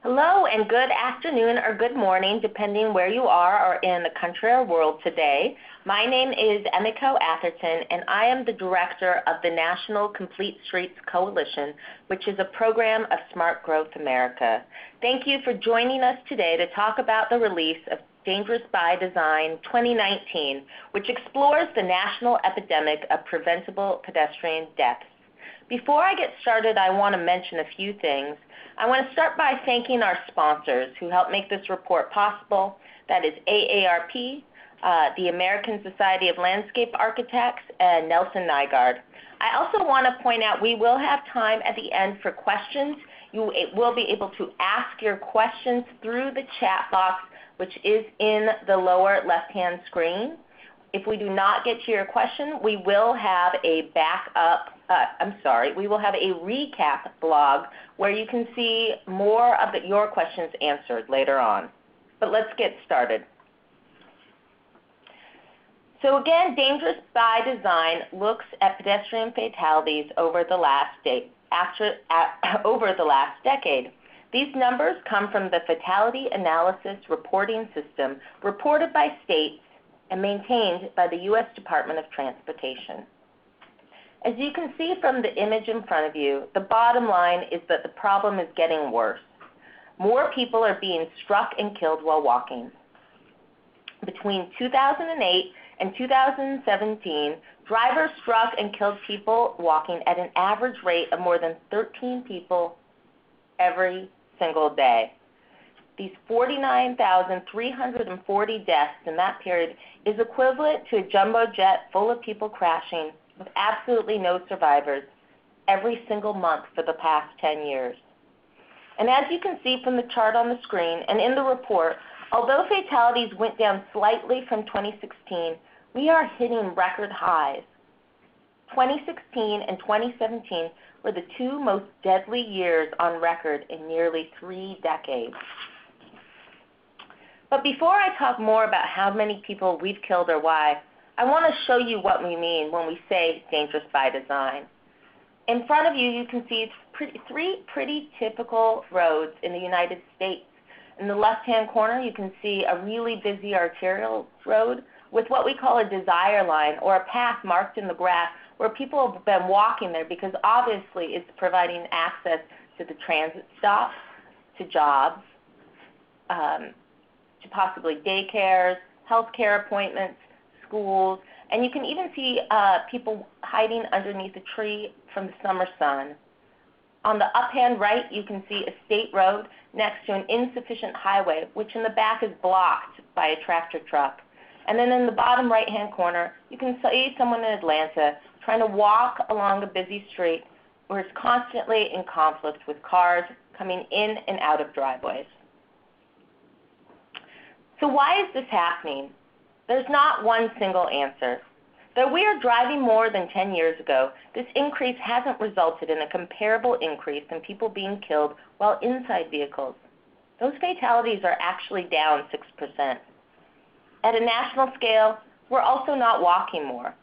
Hello and good afternoon or good morning, depending where you are or in the country or world today. My name is Emiko Atherton, and I am the director of the National Complete Streets Coalition, which is a program of Smart Growth America. Thank you for joining us today to talk about the release of Dangerous by Design 2019, which explores the national epidemic of preventable pedestrian deaths. Before I get started, I want to mention a few things. I want to start by thanking our sponsors who helped make this report possible. That is AARP, the American Society of Landscape Architects, and Nelson Nygaard. I also want to point out we will have time at the end for questions. You will be able to ask your questions through the chat box, which is in the lower left-hand screen. If we do not get to your question, we will have a we will have a recap blog where you can see more of your questions answered later on. But let's get started. So again, Dangerous by Design looks at pedestrian fatalities over the last decade. These numbers come from the Fatality Analysis Reporting System reported by states and maintained by the U.S. Department of Transportation. As you can see from the image in front of you, the bottom line is that the problem is getting worse. More people are being struck and killed while walking. Between 2008 and 2017, drivers struck and killed people walking at an average rate of more than 13 people every single day. These 49,340 deaths in that period is equivalent to a jumbo jet full of people crashing with absolutely no survivors every single month for the past 10 years. And as you can see from the chart on the screen and in the report, although fatalities went down slightly from 2016, we are hitting record highs. 2016 and 2017 were the two most deadly years on record in nearly 3 decades. But before I talk more about how many people we've killed or why, I want to show you what we mean when we say dangerous by design. In front of you, you can see three pretty typical roads in the United States. In the left-hand corner, you can see a really busy arterial road with what we call a desire line, or a path marked in the grass where people have been walking there because obviously it's providing access to the transit stops, to jobs, to possibly daycares, healthcare appointments, schools, and you can even see people hiding underneath a tree from the summer sun. On the up-hand right, you can see a state road next to an insufficient highway, which in the back is blocked by a tractor truck. And then in the bottom right-hand corner, you can see someone in Atlanta trying to walk along a busy street where it's constantly in conflict with cars coming in and out of driveways. So why is this happening? There's not one single answer. Though we are driving more than 10 years ago, this increase hasn't resulted in a comparable increase in people being killed while inside vehicles. Those fatalities are actually down 6%. At a national scale, we're also not walking more.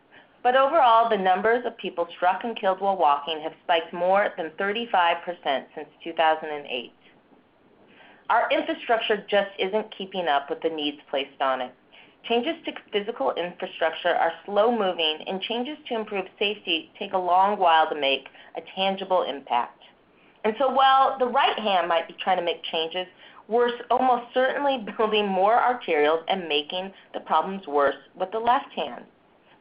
But overall, the numbers of people struck and killed while walking have spiked more than 35% since 2008. Our infrastructure just isn't keeping up with the needs placed on it. Changes to physical infrastructure are slow-moving, and changes to improve safety take a long while to make a tangible impact. And so while the right hand might be trying to make changes, we're almost certainly building more arterials and making the problems worse with the left hand.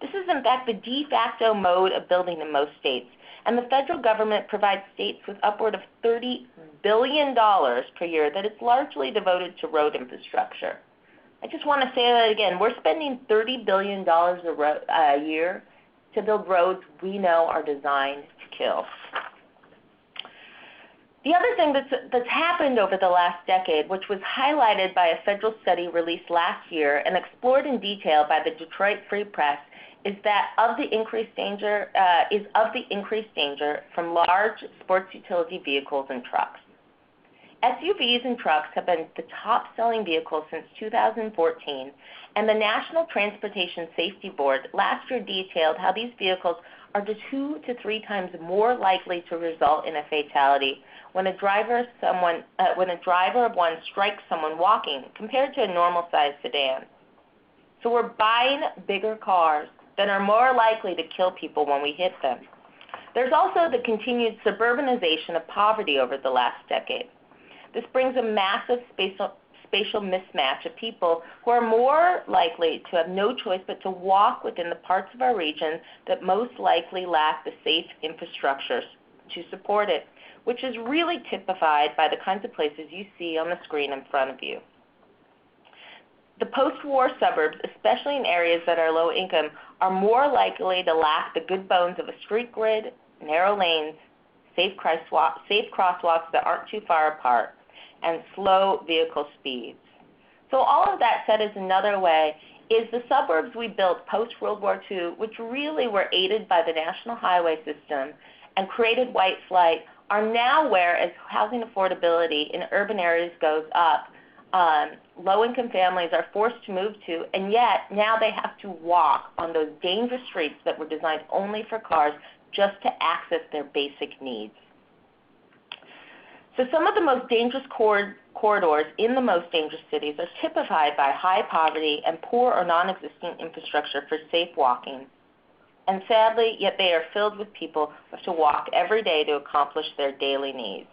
This is, in fact, the de facto mode of building in most states, and the federal government provides states with upward of $30 billion per year that is largely devoted to road infrastructure. I just want to say that again. We're spending $30 billion a year to build roads we know are designed to kill. The other thing that's happened over the last decade, which was highlighted by a federal study released last year and explored in detail by the Detroit Free Press, is of the increased danger from large sports utility vehicles and trucks. SUVs and trucks have been the top-selling vehicles since 2014, and the National Transportation Safety Board last year detailed how these vehicles are 2 to 3 times more likely to result in a fatality when a driver of one strikes someone walking compared to a normal-sized sedan. So we're buying bigger cars that are more likely to kill people when we hit them. There's also the continued suburbanization of poverty over the last decade. This brings a massive spatial mismatch of people who are more likely to have no choice but to walk within the parts of our region that most likely lack the safe infrastructure to support it, which is really typified by the kinds of places you see on the screen in front of you. The post-war suburbs, especially in areas that are low income, are more likely to lack the good bones of a street grid, narrow lanes, safe crosswalks that aren't too far apart, and slow vehicle speeds. So all of that said is another way is the suburbs we built post-World War II, which really were aided by the National Highway System and created white flight, are now where, as housing affordability in urban areas goes up, low-income families are forced to move to, and yet now they have to walk on those dangerous streets that were designed only for cars just to access their basic needs. So some of the most dangerous corridors in the most dangerous cities are typified by high poverty and poor or non-existent infrastructure for safe walking. And sadly, yet they are filled with people who have to walk every day to accomplish their daily needs.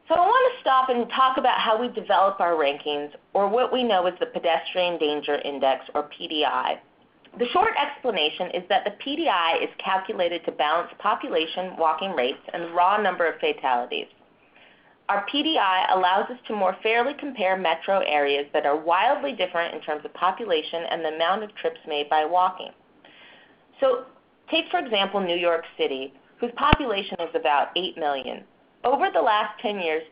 So I want to stop and talk about how we develop our rankings, or what we know as the Pedestrian Danger Index, or PDI. The short explanation is that the PDI is calculated to balance population walking rates and the raw number of fatalities. Our PDI allows us to more fairly compare metro areas that are wildly different in terms of population and the amount of trips made by walking. So take, for example, New York City, whose population is about 8 million. Over the last 10 years,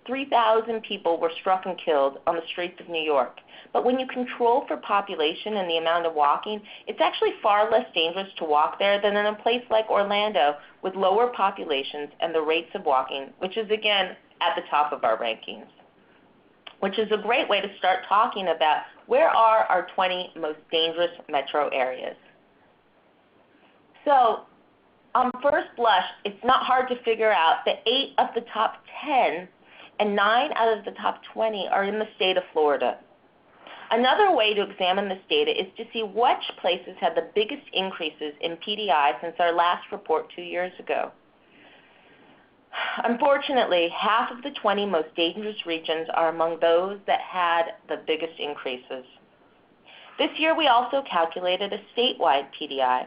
3,000 people were struck and killed on the streets of New York. But when you control for population and the amount of walking, it's actually far less dangerous to walk there than in a place like Orlando with lower populations and the rates of walking, which is, again, at the top of our rankings, which is a great way to start talking about where are our 20 most dangerous metro areas. So on first blush, it's not hard to figure out that 8 of the top 10 and 9 out of the top 20 are in the state of Florida. Another way to examine this data is to see which places had the biggest increases in PDI since our last report 2 years ago. Unfortunately, half of the 20 most dangerous regions are among those that had the biggest increases. This year, we also calculated a statewide PDI.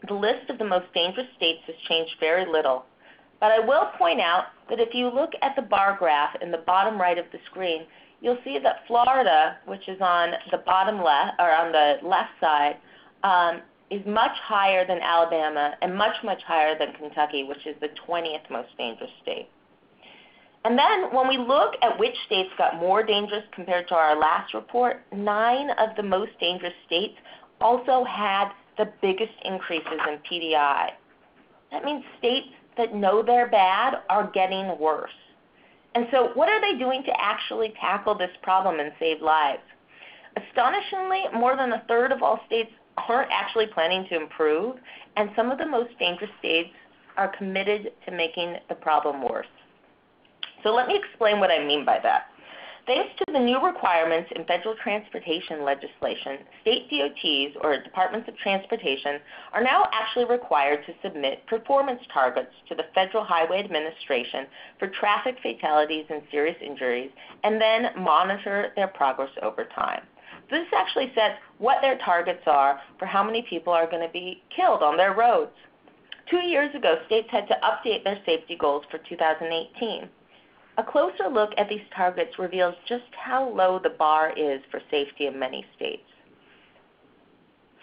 The list of the most dangerous states has changed very little, but I will point out that if you look at the bar graph in the bottom right of the screen, you'll see that Florida, which is on the bottom left, or on the left side, is much higher than Alabama and much, much higher than Kentucky, which is the 20th most dangerous state. And then when we look at which states got more dangerous compared to our last report, 9 of the most dangerous states also had the biggest increases in PDI. That means states that know they're bad are getting worse. And so what are they doing to actually tackle this problem and save lives? Astonishingly, more than a third of all states aren't actually planning to improve, and some of the most dangerous states are committed to making the problem worse. So let me explain what I mean by that. Thanks to the new requirements in federal transportation legislation, state DOTs, or Departments of Transportation, are now actually required to submit performance targets to the Federal Highway Administration for traffic fatalities and serious injuries, and then monitor their progress over time. This actually sets what their targets are for how many people are going to be killed on their roads. 2 years ago, states had to update their safety goals for 2018. A closer look at these targets reveals just how low the bar is for safety in many states.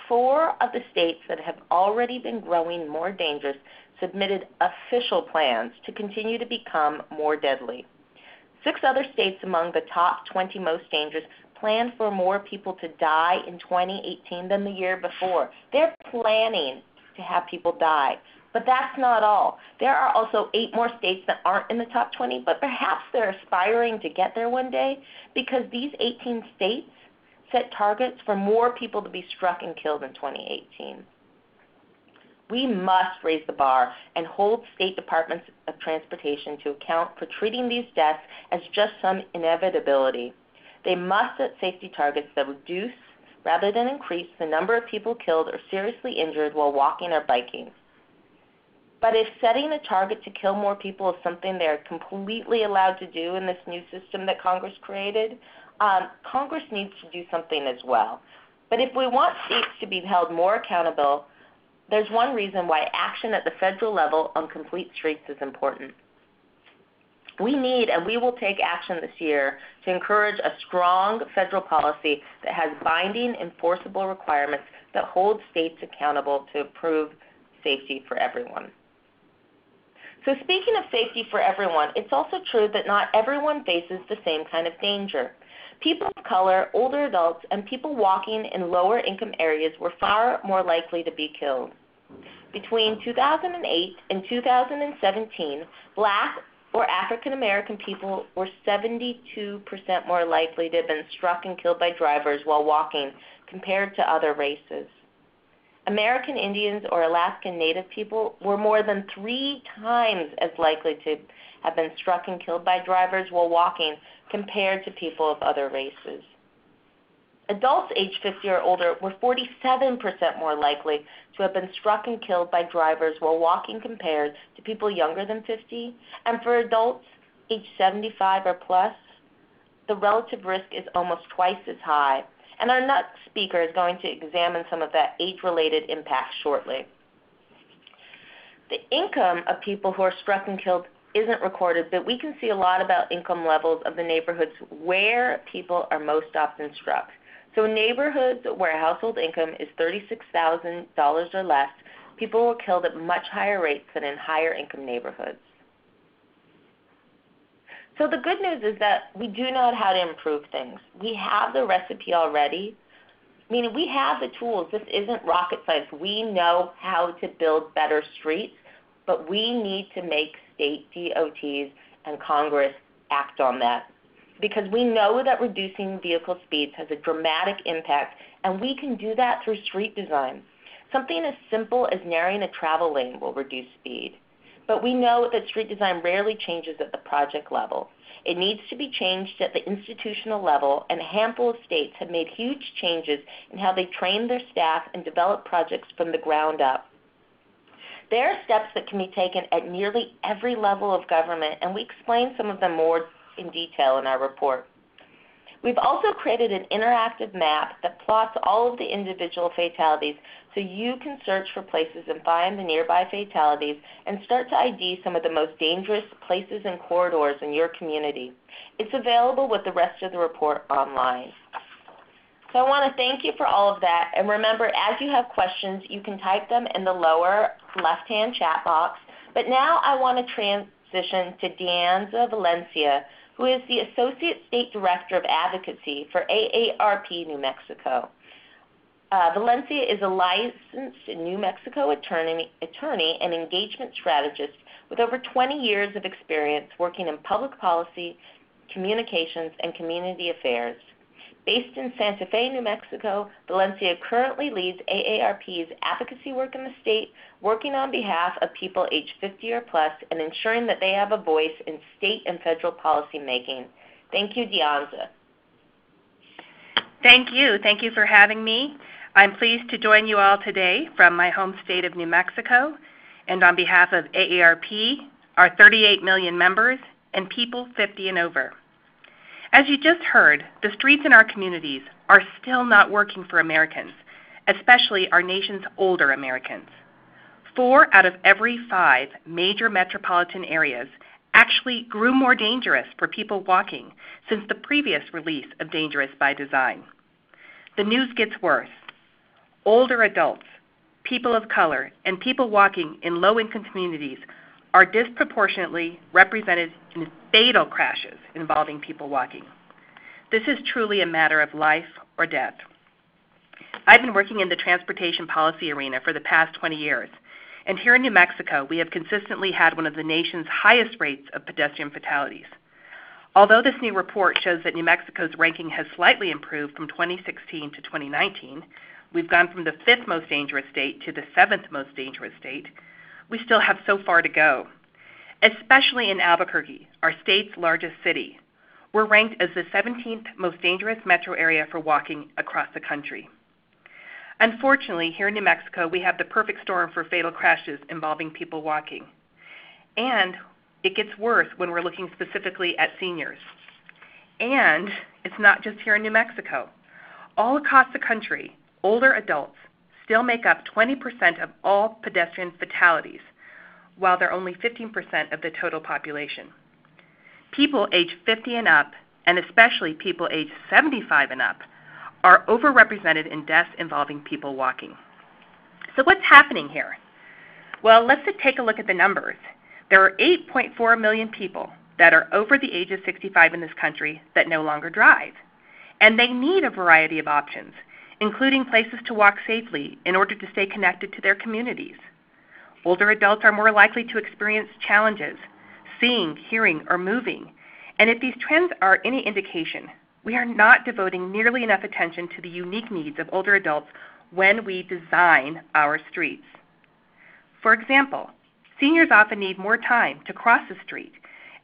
4 of the states that have already been growing more dangerous submitted official plans to continue to become more deadly. 6 other states among the top 20 most dangerous planned for more people to die in 2018 than the year before. They're planning to have people die. But that's not all. There are also 8 more states that aren't in the top 20, but perhaps they're aspiring to get there one day because these 18 states set targets for more people to be struck and killed in 2018. We must raise the bar and hold state departments of transportation to account for treating these deaths as just some inevitability. They must set safety targets that reduce, rather than increase, the number of people killed or seriously injured while walking or biking. But if setting a target to kill more people is something they're completely allowed to do in this new system that Congress created, Congress needs to do something as well. But if we want states to be held more accountable, there's one reason why action at the federal level on complete streets is important. We need and we will take action this year to encourage a strong federal policy that has binding, enforceable requirements that hold states accountable to improve safety for everyone. So speaking of safety for everyone, it's also true that not everyone faces the same kind of danger. People of color, older adults, and people walking in lower income areas were far more likely to be killed. Between 2008 and 2017, Black or African American people were 72% more likely to have been struck and killed by drivers while walking compared to other races. American Indians or Alaskan Native people were more than 3 times as likely to have been struck and killed by drivers while walking compared to people of other races. Adults aged 50 or older were 47% more likely to have been struck and killed by drivers while walking compared to people younger than 50. And for adults aged 75 or plus, the relative risk is almost twice as high. And our next speaker is going to examine some of that age-related impact shortly. The income of people who are struck and killed isn't recorded, but we can see a lot about income levels of the neighborhoods where people are most often struck. So in neighborhoods where household income is $36,000 or less, people were killed at much higher rates than in higher income neighborhoods. So the good news is that we do know how to improve things. We have the recipe already, meaning we have the tools. This isn't rocket science. We know how to build better streets, but we need to make state DOTs and Congress act on that. Because we know that reducing vehicle speeds has a dramatic impact, and we can do that through street design. Something as simple as narrowing a travel lane will reduce speed. But we know that street design rarely changes at the project level. It needs to be changed at the institutional level, and a handful of states have made huge changes in how they train their staff and develop projects from the ground up. There are steps that can be taken at nearly every level of government, and we explain some of them more in detail in our report. We've also created an interactive map that plots all of the individual fatalities so you can search for places and find the nearby fatalities and start to ID some of the most dangerous places and corridors in your community. It's available with the rest of the report online. So I want to thank you for all of that, and remember, as you have questions, you can type them in the lower left-hand chat box. But now I want to transition to Dianza Valencia, who is the Associate State Director of Advocacy for AARP New Mexico. Valencia is a licensed New Mexico attorney and engagement strategist with over 20 years of experience working in public policy, communications, and community affairs. Based in Santa Fe, New Mexico, Valencia currently leads AARP's advocacy work in the state, working on behalf of people aged 50 or plus and ensuring that they have a voice in state and federal policy making. Thank you, Dianza. Thank you. Thank you for having me. I'm pleased to join you all today from my home state of New Mexico and on behalf of AARP, our 38 million members, and people 50 and over. As you just heard, the streets in our communities are still not working for Americans, especially our nation's older Americans. 4 out of every 5 major metropolitan areas actually grew more dangerous for people walking since the previous release of Dangerous by Design. The news gets worse. Older adults, people of color, and people walking in low-income communities are disproportionately represented in fatal crashes involving people walking. This is truly a matter of life or death. I've been working in the transportation policy arena for the past 20 years, And here in New Mexico, we have consistently had one of the nation's highest rates of pedestrian fatalities. Although this new report shows that New Mexico's ranking has slightly improved from 2016 to 2019, we've gone from the 5th most dangerous state to the 7th most dangerous state, we still have so far to go. Especially in Albuquerque, our state's largest city, we're ranked as the 17th most dangerous metro area for walking across the country. Unfortunately, here in New Mexico, we have the perfect storm for fatal crashes involving people walking. And it gets worse when we're looking specifically at seniors. And it's not just here in New Mexico. All across the country, older adults still make up 20% of all pedestrian fatalities, while they're only 15% of the total population. People age 50 and up, and especially people age 75 and up, are overrepresented in deaths involving people walking. So what's happening here? Well, let's take a look at the numbers. There are 8.4 million people that are over the age of 65 in this country that no longer drive. And they need a variety of options, including places to walk safely in order to stay connected to their communities. Older adults are more likely to experience challenges, seeing, hearing, or moving. And if these trends are any indication, we are not devoting nearly enough attention to the unique needs of older adults when we design our streets. For example, seniors often need more time to cross the street,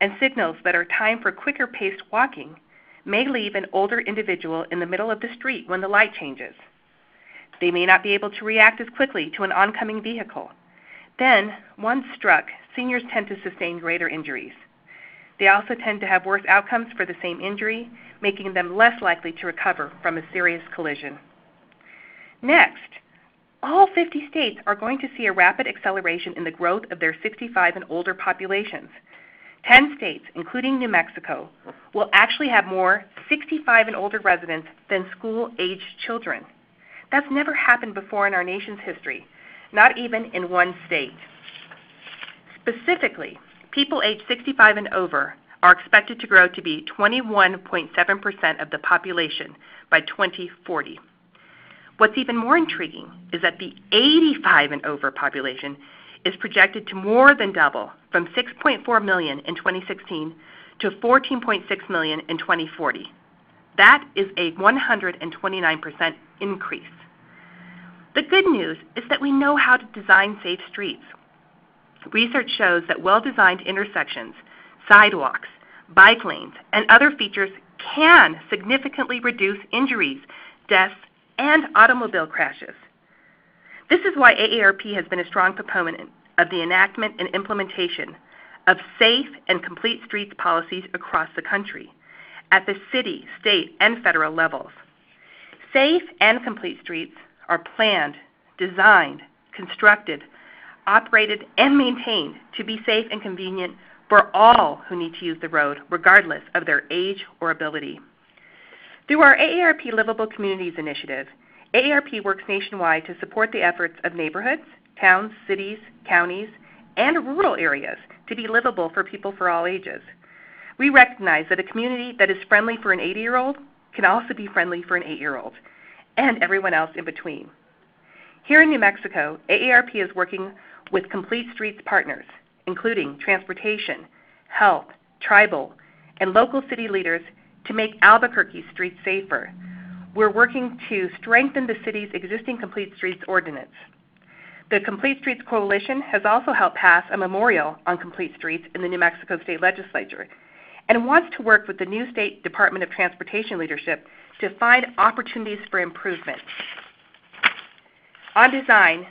and signals that are timed for quicker paced walking may leave an older individual in the middle of the street when the light changes. They may not be able to react as quickly to an oncoming vehicle. Then, once struck, seniors tend to sustain greater injuries. They also tend to have worse outcomes for the same injury, making them less likely to recover from a serious collision. Next, all 50 states are going to see a rapid acceleration in the growth of their 65 and older populations. 10 states, including New Mexico, will actually have more 65 and older residents than school-aged children. That's never happened before in our nation's history, not even in one state. Specifically, people aged 65 and over are expected to grow to be 21.7% of the population by 2040. What's even more intriguing is that the 85 and over population is projected to more than double from 6.4 million in 2016 to 14.6 million in 2040. That is a 129% increase. The good news is that we know how to design safe streets. Research shows that well-designed intersections, sidewalks, bike lanes, and other features can significantly reduce injuries, deaths, and automobile crashes. This is why AARP has been a strong proponent of the enactment and implementation of safe and complete streets policies across the country at the city, state, and federal levels. Safe and complete streets are planned, designed, constructed, operated, and maintained to be safe and convenient for all who need to use the road, regardless of their age or ability. Through our AARP Livable Communities initiative, AARP works nationwide to support the efforts of neighborhoods, towns, cities, counties, and rural areas to be livable for people for all ages. We recognize that a community that is friendly for an 80-year-old can also be friendly for an 8-year-old, and everyone else in between. Here in New Mexico, AARP is working with Complete Streets partners, including transportation, health, tribal, and local city leaders to make Albuquerque streets safer. We're working to strengthen the city's existing Complete Streets ordinance. The Complete Streets Coalition has also helped pass a memorial on complete streets in the New Mexico State Legislature and wants to work with the new State Department of Transportation leadership to find opportunities for improvement. On design,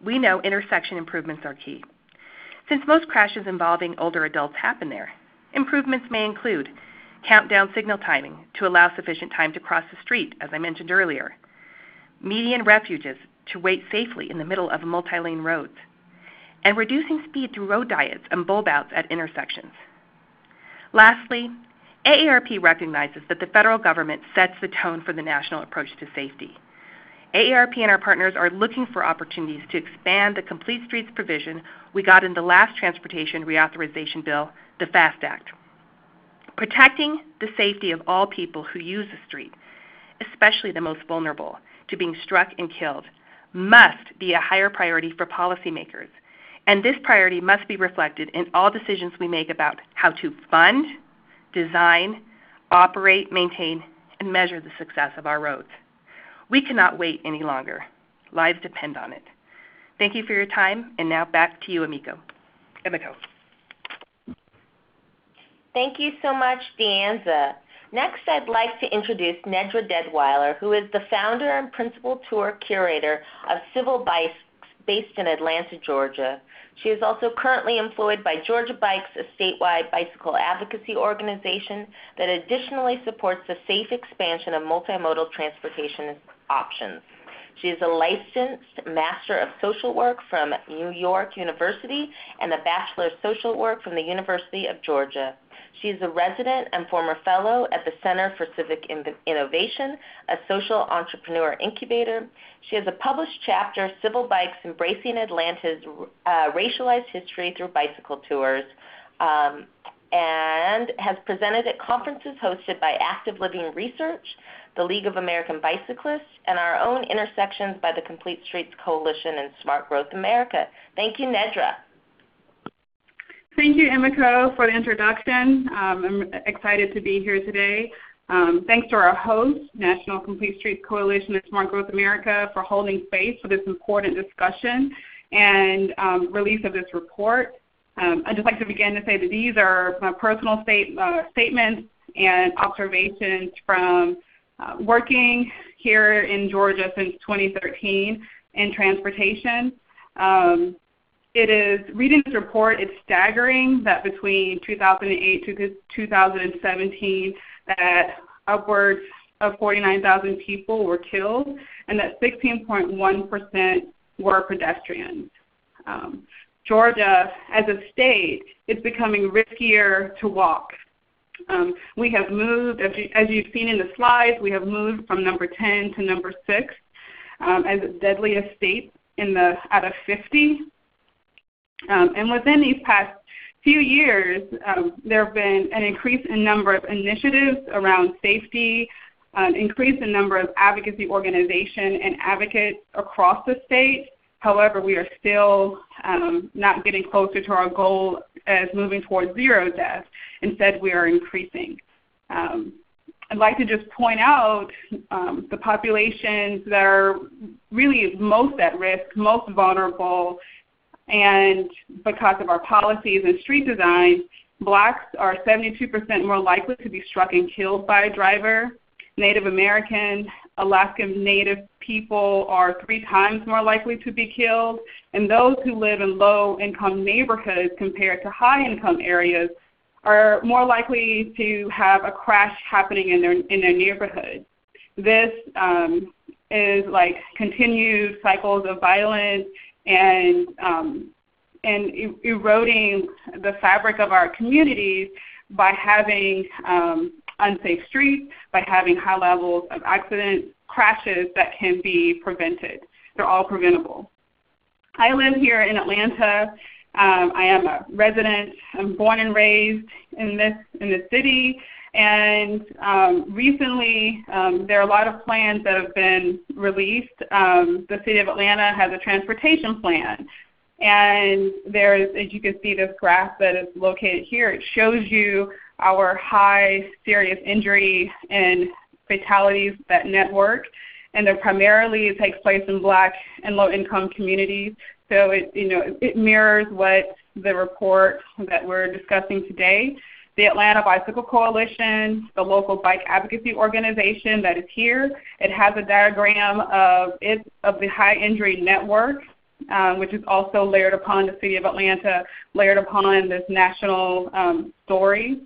we know intersection improvements are key. Since most crashes involving older adults happen there, improvements may include countdown signal timing to allow sufficient time to cross the street, as I mentioned earlier, median refuges to wait safely in the middle of multi-lane roads, and reducing speed through road diets and bulb outs at intersections. Lastly, AARP recognizes that the federal government sets the tone for the national approach to safety. AARP and our partners are looking for opportunities to expand the Complete Streets provision we got in the last Transportation Reauthorization Bill, the FAST Act. Protecting the safety of all people who use the street, especially the most vulnerable to being struck and killed, must be a higher priority for policymakers And this priority must be reflected in all decisions we make about how to fund, design, operate, maintain, and measure the success of our roads. We cannot wait any longer. Lives depend on it. Thank you for your time, and now back to you, Emiko. Thank you so much, Deanza. Next, I'd like to introduce Nedra Deadweiler, who is the founder and principal tour curator of Civil Bikes based in Atlanta, Georgia. She is also currently employed by Georgia Bikes, a statewide bicycle advocacy organization that additionally supports the safe expansion of multimodal transportation options. She is a licensed Master of Social Work from New York University and a Bachelor of Social Work from the University of Georgia. She is a resident and former fellow at the Center for Civic Innovation, a social entrepreneur incubator. She has a published chapter, Civil Bikes, Embracing Atlanta's Racialized History Through Bicycle Tours, and has presented at conferences hosted by Active Living Research, the League of American Bicyclists, and our own Intersections by the Complete Streets Coalition and Smart Growth America. Thank you, Nedra. Thank you, Emiko, for the introduction. I'm excited to be here today. Thanks to our host, National Complete Streets Coalition and Smart Growth America, for holding space for this important discussion and release of this report. I'd just like to begin to say that these are my personal statements and observations from working here in Georgia since 2013 in transportation. Reading this report, it's staggering that between 2008 to 2017 that upwards of 49,000 people were killed and that 16.1% were pedestrians. Georgia, as a state, is becoming riskier to walk. We have moved, as you've seen in the slides, we have moved from number 10 to number 6 as the deadliest state out of 50. And within these past few years, there have been an increase in number of initiatives around safety, an increase in number of advocacy organizations and advocates across the state. However, we are still not getting closer to our goal as moving towards zero deaths. Instead, we are increasing. I'd like to just point out the populations that are really most at risk, most vulnerable, and because of our policies and street design, Blacks are 72% more likely to be struck and killed by a driver. Native American, Alaskan Native people are 3 times more likely to be killed, and those who live in low-income neighborhoods compared to high-income areas are more likely to have a crash happening in their neighborhood. This is like continued cycles of violence and eroding the fabric of our communities by having unsafe streets, by having high levels of accident crashes that can be prevented. They're all preventable. I live here in Atlanta. I am a resident. I'm born and raised in this city. And recently, there are a lot of plans that have been released. The city of Atlanta has a transportation plan. And there is, as you can see, this graph that is located here. It shows you our high serious injury and fatalities that network. And that primarily it takes place in Black and low-income communities. So it mirrors what the report that we're discussing today. The Atlanta Bicycle Coalition, the local bike advocacy organization that is here, it has a diagram of the high injury network, which is also layered upon the city of Atlanta, layered upon this national story.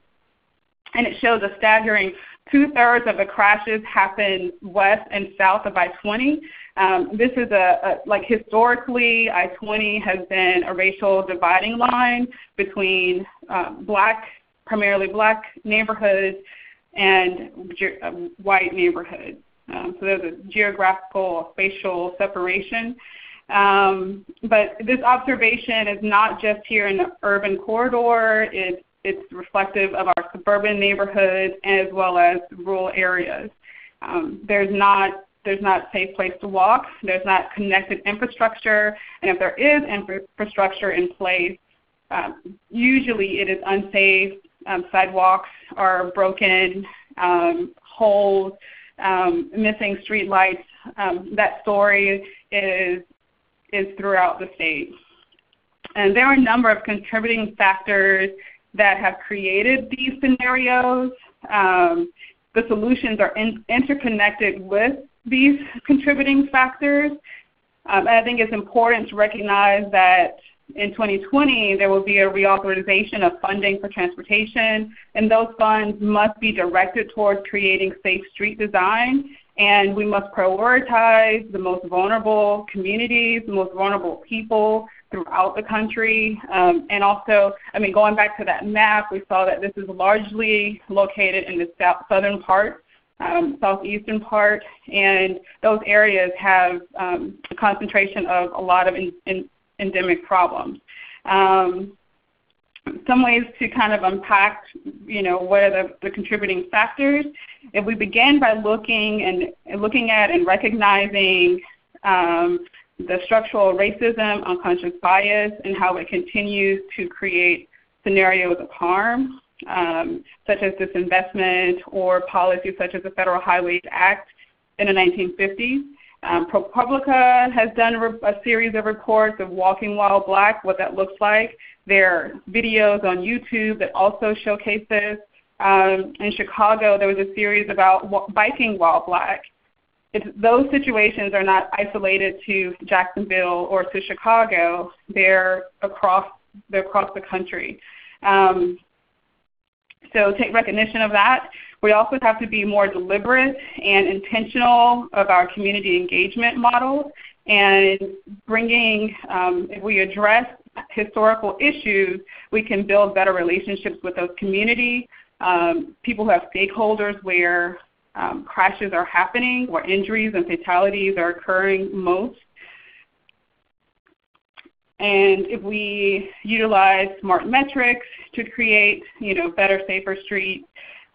And it shows a staggering 2/3 of the crashes happen west and south of I-20. This is historically, I-20 has been a racial dividing line between primarily Black neighborhoods and white neighborhoods. So there's a geographical, spatial separation. But this observation is not just here in the urban corridor. It's reflective of our suburban neighborhoods as well as rural areas. There's not there's not a safe place to walk, there's not connected infrastructure, and if there is infrastructure in place, usually it is unsafe. Sidewalks are broken, holes, missing street lights. That story is throughout the state. And there are a number of contributing factors that have created these scenarios. The solutions are interconnected with these contributing factors. And I think it's important to recognize that in 2020, there will be a reauthorization of funding for transportation, and those funds must be directed towards creating safe street design, and we must prioritize the most vulnerable communities, the most vulnerable people throughout the country. And also, going back to that map, we saw that this is largely located in the southern part, southeastern part, and those areas have a concentration of a lot of endemic problems. Some ways to kind of unpack, what are the contributing factors. If we begin by looking at and recognizing the structural racism, unconscious bias, and how it continues to create scenarios of harm, such as disinvestment or policies such as the Federal Highway Act in the 1950s. ProPublica has done a series of reports of Walking While Black, what that looks like. There are videos on YouTube that also showcase this. In Chicago, there was a series about biking while black. Those situations are not isolated to Jacksonville or to Chicago. They're across the country. So take recognition of that. We also have to be more deliberate and intentional of our community engagement model, and bringing, if we address historical issues, we can build better relationships with those communities. People who have stakeholders where crashes are happening, where injuries and fatalities are occurring most. And if we utilize smart metrics to create, better, safer streets,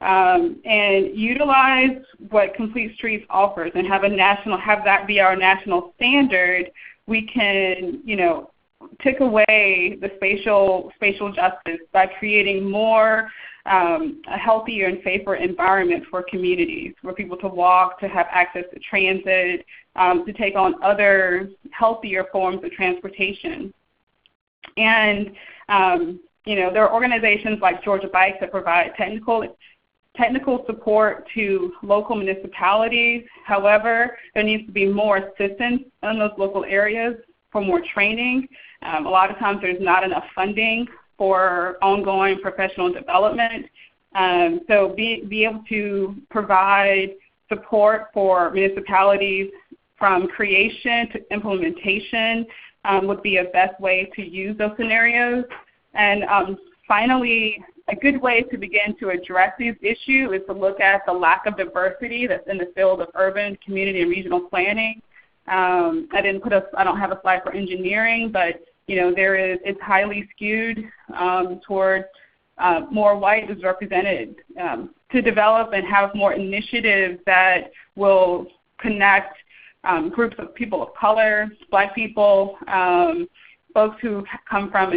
and utilize what Complete Streets offers and have that be our national standard, we can, take away the spatial justice by creating more a healthier and safer environment for communities, for people to walk, to have access to transit, to take on other healthier forms of transportation. And, there are organizations like Georgia Bikes that provide technical support to local municipalities. However, there needs to be more assistance in those local areas for more training. A lot of times there's not enough funding for ongoing professional development. So be able to provide support for municipalities from creation to implementation would be a best way to use those scenarios. And finally, a good way to begin to address these issues is to look at the lack of diversity that's in the field of urban, community, and regional planning. I don't have a slide for engineering, but it's highly skewed towards more white is represented, to develop and have more initiatives that will connect groups of people of color, Black people, folks who come from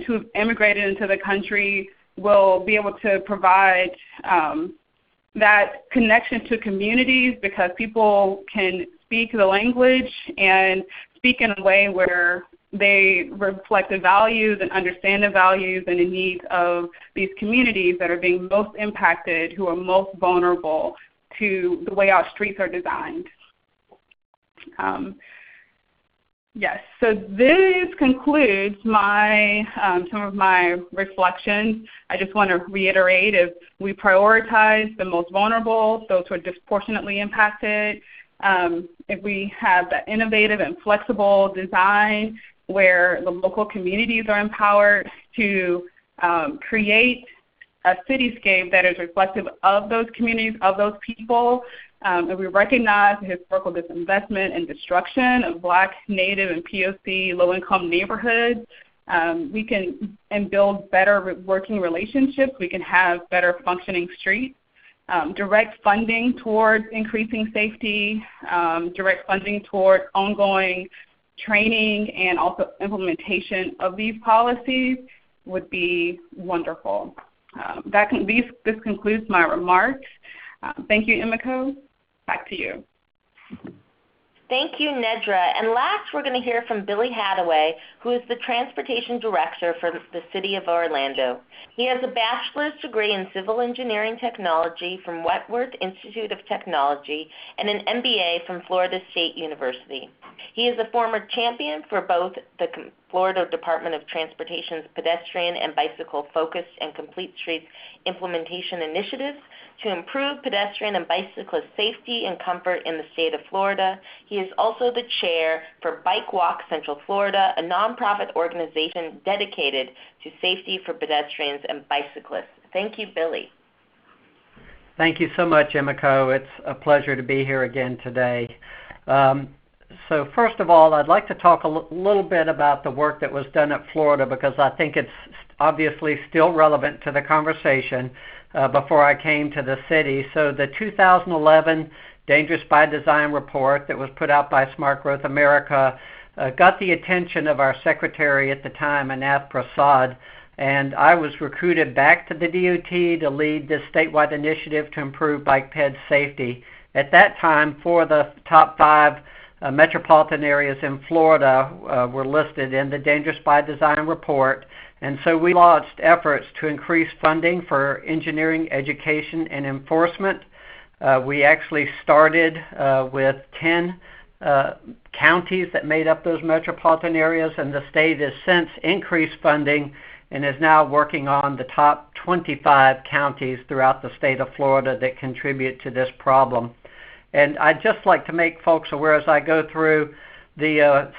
who've immigrated into the country, will be able to provide that connection to communities, because people can speak the language and speak in a way where they reflect the values and understand the values and the needs of these communities that are being most impacted, who are most vulnerable to the way our streets are designed. Yes, so this concludes some of my reflections. I just want to reiterate, if we prioritize the most vulnerable, those who are disproportionately impacted, if we have that innovative and flexible design where the local communities are empowered to create a cityscape that is reflective of those communities, of those people, and we recognize the historical disinvestment and destruction of Black, Native, and POC low-income neighborhoods, we can build better working relationships. We can have better functioning streets. direct funding towards increasing safety, direct funding towards ongoing training and also implementation of these policies would be wonderful. This concludes my remarks. Thank you, Emiko. Back to you. Thank you, Nedra. And last, we're going to hear from Billy Hadaway, who is the Transportation Director for the City of Orlando. He has a bachelor's degree in Civil Engineering Technology from Wentworth Institute of Technology and an MBA from Florida State University. He is a former champion for both the Florida Department of Transportation's pedestrian and bicycle-focused and complete streets implementation initiatives to improve pedestrian and bicyclist safety and comfort in the state of Florida. He is also the chair for Bike Walk Central Florida, a nonprofit organization dedicated to safety for pedestrians and bicyclists. Thank you, Billy. Thank you so much, Emiko. It's a pleasure to be here again today. So first of all, I'd like to talk a little bit about the work that was done at Florida, because I think it's obviously still relevant to the conversation before I came to the city. So the 2011 Dangerous by Design report that was put out by Smart Growth America got the attention of our secretary at the time, Anath Prasad, and I was recruited back to the DOT to lead this statewide initiative to improve bike ped safety. At that time, 4 of the top 5 metropolitan areas in Florida were listed in the Dangerous by Design report, and so we launched efforts to increase funding for engineering, education, and enforcement. We actually started with 10 counties that made up those metropolitan areas, and the state has since increased funding and is now working on the top 25 counties throughout the state of Florida that contribute to this problem. And I'd just like to make folks aware as I go through, the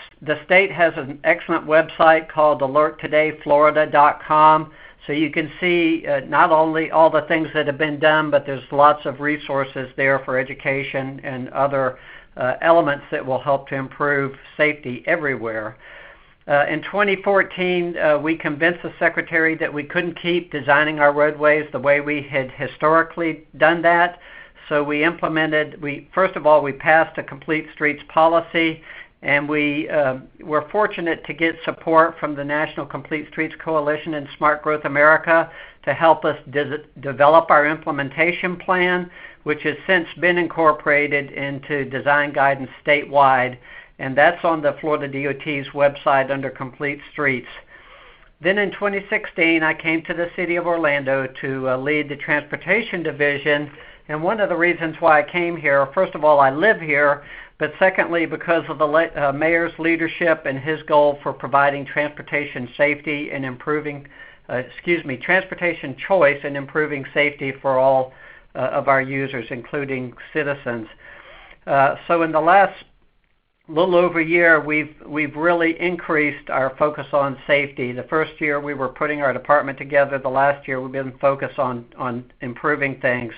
state has an excellent website called alerttodayflorida.com, so you can see not only all the things that have been done, but there's lots of resources there for education and other elements that will help to improve safety everywhere. In 2014, we convinced the Secretary that we couldn't keep designing our roadways the way we had historically done that. So we implemented, first of all, we passed a complete streets policy, and we were fortunate to get support from the National Complete Streets Coalition and Smart Growth America to help us develop our implementation plan, which has since been incorporated into design guidance statewide, and that's on the Florida DOT's website under Complete Streets. Then in 2016, I came to the City of Orlando to lead the Transportation Division. And one of the reasons why I came here, first of all, I live here, but secondly, because of the mayor's leadership and his goal for providing transportation safety and improving, transportation choice and improving safety for all of our users, including citizens. So in the last little over a year, we've really increased our focus on safety. The first year we were putting our department together. The last year we've been focused on improving things.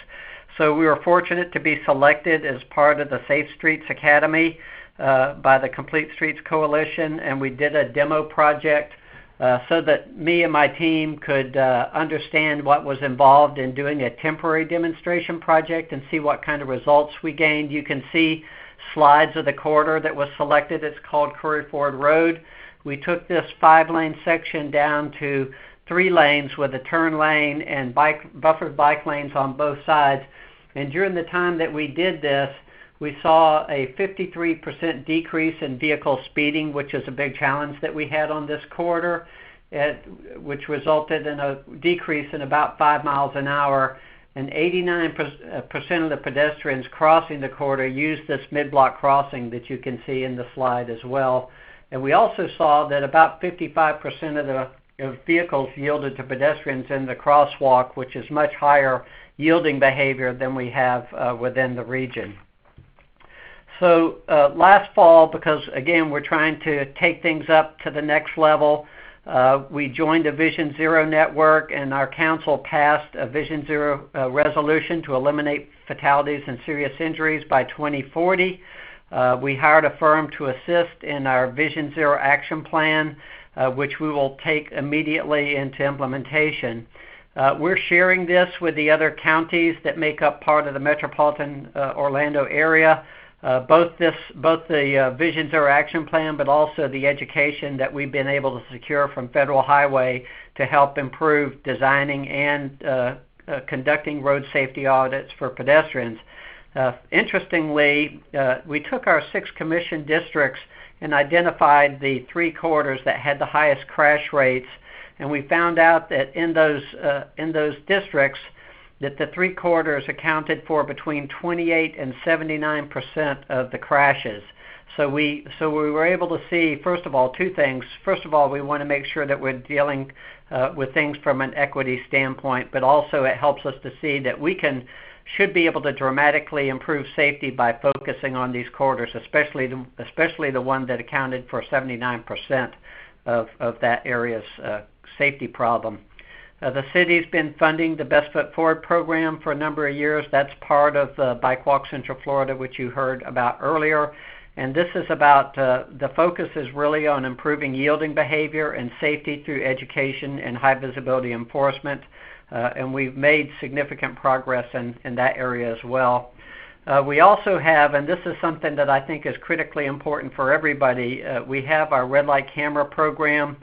So we were fortunate to be selected as part of the Safe Streets Academy by the Complete Streets Coalition, and we did a demo project so that me and my team could understand what was involved in doing a temporary demonstration project and see what kind of results we gained. You can see slides of the corridor that was selected. It's called Curry Ford Road. We took this 5-lane section down to 3 lanes with a turn lane and buffered bike lanes on both sides. And during the time that we did this, we saw a 53% decrease in vehicle speeding, which is a big challenge that we had on this corridor, which resulted in a decrease in about 5 miles an hour. And 89% of the pedestrians crossing the corridor used this mid-block crossing that you can see in the slide as well. And we also saw that about 55% of the vehicles yielded to pedestrians in the crosswalk, which is much higher yielding behavior than we have within the region. So last fall, because again we're trying to take things up to the next level, we joined a Vision Zero network, and our council passed a Vision Zero resolution to eliminate fatalities and serious injuries by 2040. We hired a firm to assist in our Vision Zero action plan, which we will take immediately into implementation. We're sharing this with the other counties that make up part of the metropolitan Orlando area. Both the Vision Zero Action Plan, but also the education that we've been able to secure from Federal Highway to help improve designing and conducting road safety audits for pedestrians. Interestingly, we took our 6 commission districts and identified the 3 corridors that had the highest crash rates, and we found out that in those districts that the 3 corridors accounted for between 28 and 79% of the crashes. So we were able to see, first of all, 2 things. First of all, we want to make sure that we're dealing with things from an equity standpoint, but also it helps us to see that we should be able to dramatically improve safety by focusing on these corridors, especially the one that accounted for 79% of that area's safety problem. The city's been funding the Best Foot Forward program for a number of years. That's part of the Bike Walk Central Florida, which you heard about earlier. And this is about, the focus is really on improving yielding behavior and safety through education and high visibility enforcement. And we've made significant progress in that area as well. We also have, and this is something that I think is critically important for everybody, we have our red light camera program.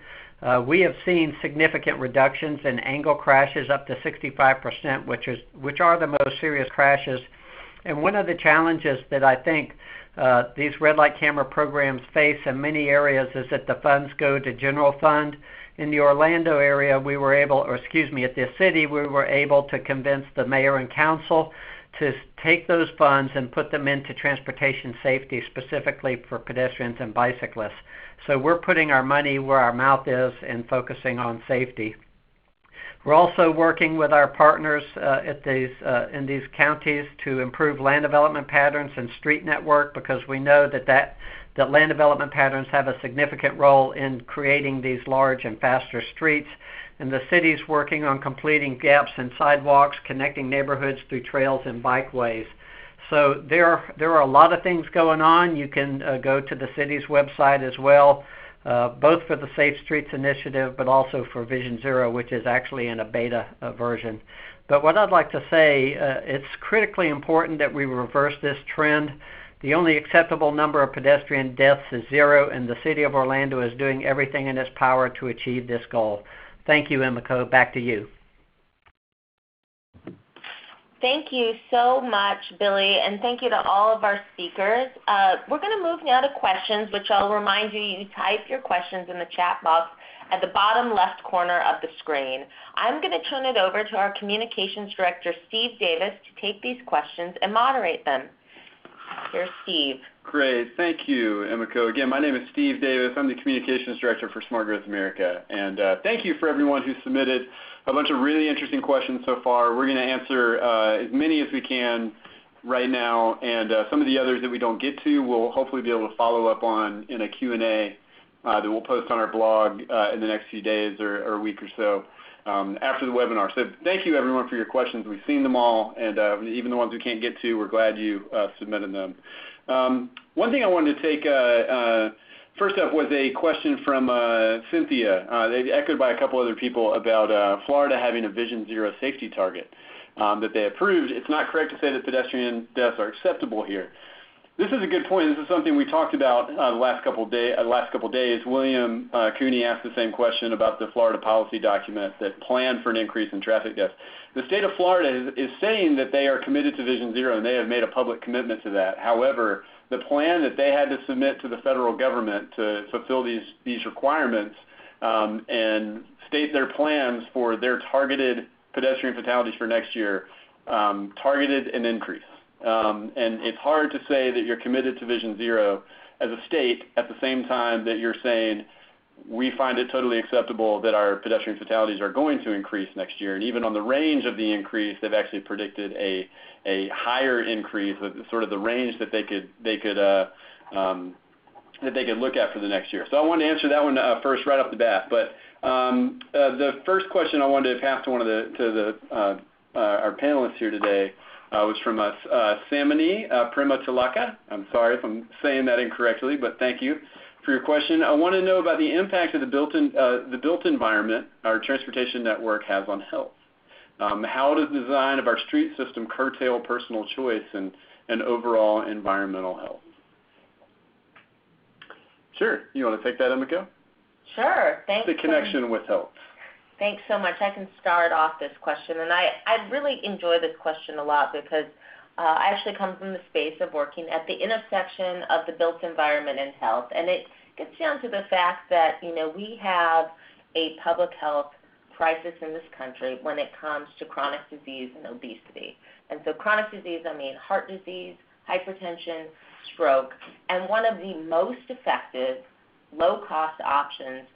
We have seen significant reductions in angle crashes up to 65%, which are the most serious crashes. And one of the challenges that I think these red light camera programs face in many areas is that the funds go to general fund. In the Orlando area, at the city, we were able to convince the mayor and council to take those funds and put them into transportation safety, specifically for pedestrians and bicyclists. So we're putting our money where our mouth is and focusing on safety. We're also working with our partners in these counties to improve land development patterns and street network, because we know that land development patterns have a significant role in creating these large and faster streets. And the city's working on completing gaps in sidewalks, connecting neighborhoods through trails and bikeways. So there are a lot of things going on. You can go to the city's website as well, both for the Safe Streets Initiative, but also for Vision Zero, which is actually in a beta version. But what I'd like to say, it's critically important that we reverse this trend. The only acceptable number of pedestrian deaths is 0, and the City of Orlando is doing everything in its power to achieve this goal. Thank you, Emiko. Back to you. Thank you so much, Billy, and thank you to all of our speakers. We're going to move now to questions, which I'll remind you type your questions in the chat box at the bottom left corner of the screen. I'm going to turn it over to our Communications Director, Steve Davis, to take these questions and moderate them. Here's Steve. Great. Thank you, Emiko. Again, my name is Steve Davis. I'm the Communications Director for Smart Growth America. And thank you for everyone who submitted a bunch of really interesting questions so far. We're going to answer as many as we can right now, and some of the others that we don't get to, we'll hopefully be able to follow up on in a Q&A that we'll post on our blog in the next few days or a week or so after the webinar. So thank you, everyone, for your questions. We've seen them all, and even the ones we can't get to, we're glad you submitted them. One thing I wanted to take first up was a question from Cynthia, echoed by a couple other people, about Florida having a Vision Zero safety target that they approved. It's not correct to say that pedestrian deaths are acceptable here. This is a good point. This is something we talked about the last couple of days. William Cooney asked the same question about the Florida policy document that planned for an increase in traffic deaths. The state of Florida is saying that they are committed to Vision Zero, and they have made a public commitment to that. However, the plan that they had to submit to the federal government to fulfill these requirements and state their plans for their targeted pedestrian fatalities for next year targeted an increase. And it's hard to say that you're committed to Vision Zero as a state at the same time that you're saying we find it totally acceptable that our pedestrian fatalities are going to increase next year. And even on the range of the increase, they've actually predicted a higher increase, sort of the range that they could look at for the next year. So I wanted to answer that one first right off the bat. But the first question I wanted to pass to our panelists here today was from Samini Prematilaka. I'm sorry if I'm saying that incorrectly, but thank you for your question. I want to know about the impact of the built environment our transportation network has on health. How does the design of our street system curtail personal choice and overall environmental health? Sure. You want to take that, Emiko? Sure. Thanks. The connection with health. Thanks so much. I can start off this question, and I really enjoy this question a lot because I actually come from the space of working at the intersection of the built environment and health, and it gets down to the fact that, we have a public health crisis in this country when it comes to chronic disease and obesity. And so chronic disease, I mean heart disease, hypertension, stroke, and one of the most effective low-cost options,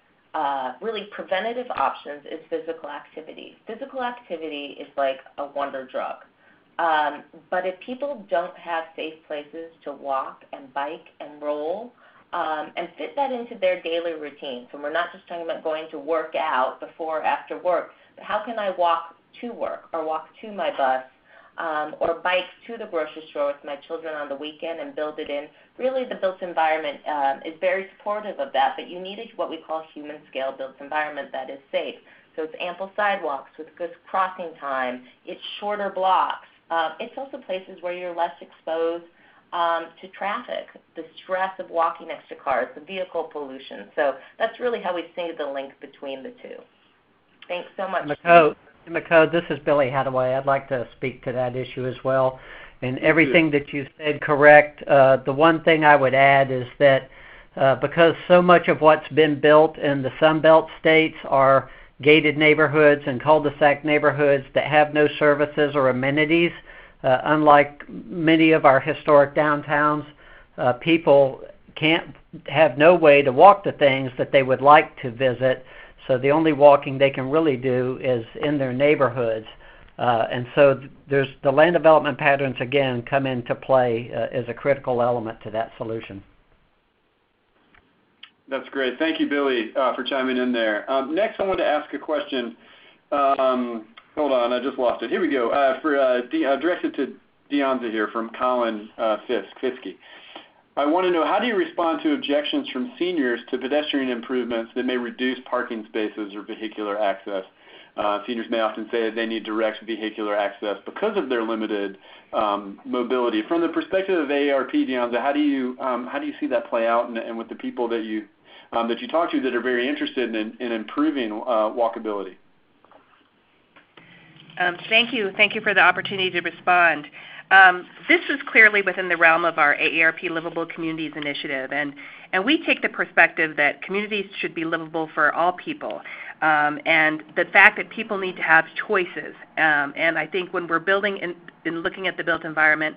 really preventative options, is physical activity. Physical activity is like a wonder drug. But if people don't have safe places to walk and bike and roll and fit that into their daily routine, so we're not just talking about going to work out before or after work, but how can I walk to work or walk to my bus or bike to the grocery store with my children on the weekend and build it in. Really, the built environment is very supportive of that, but you need what we call human-scale built environment that is safe. So it's ample sidewalks with good crossing time. It's shorter blocks. It's also places where you're less exposed to traffic, the stress of walking next to cars, the vehicle pollution. So that's really how we see the link between the two. Thanks so much. Emiko, this is Billy Hadaway. I'd like to speak to that issue as well. And everything that you said correct. The one thing I would add is that because so much of what's been built in the Sunbelt states are gated neighborhoods and cul-de-sac neighborhoods that have no services or amenities, unlike many of our historic downtowns, people have no way to walk to things that they would like to visit. So the only walking they can really do is in their neighborhoods. And so there's the land development patterns, again, come into play as a critical element to that solution. That's great. Thank you, Billy, for chiming in there. Next, I wanted to ask a question. Hold on, I just lost it. Here we go. Directed to Deonza here from Colin Fiske. I want to know, how do you respond to objections from seniors to pedestrian improvements that may reduce parking spaces or vehicular access? Seniors may often say that they need direct vehicular access because of their limited mobility. From the perspective of AARP, Deonza, how do you see that play out, and with the people that you talk to that are very interested in improving walkability? Thank you for the opportunity to respond. This is clearly within the realm of our AARP Livable Communities initiative, and we take the perspective that communities should be livable for all people, and the fact that people need to have choices. And I think when we're building and looking at the built environment,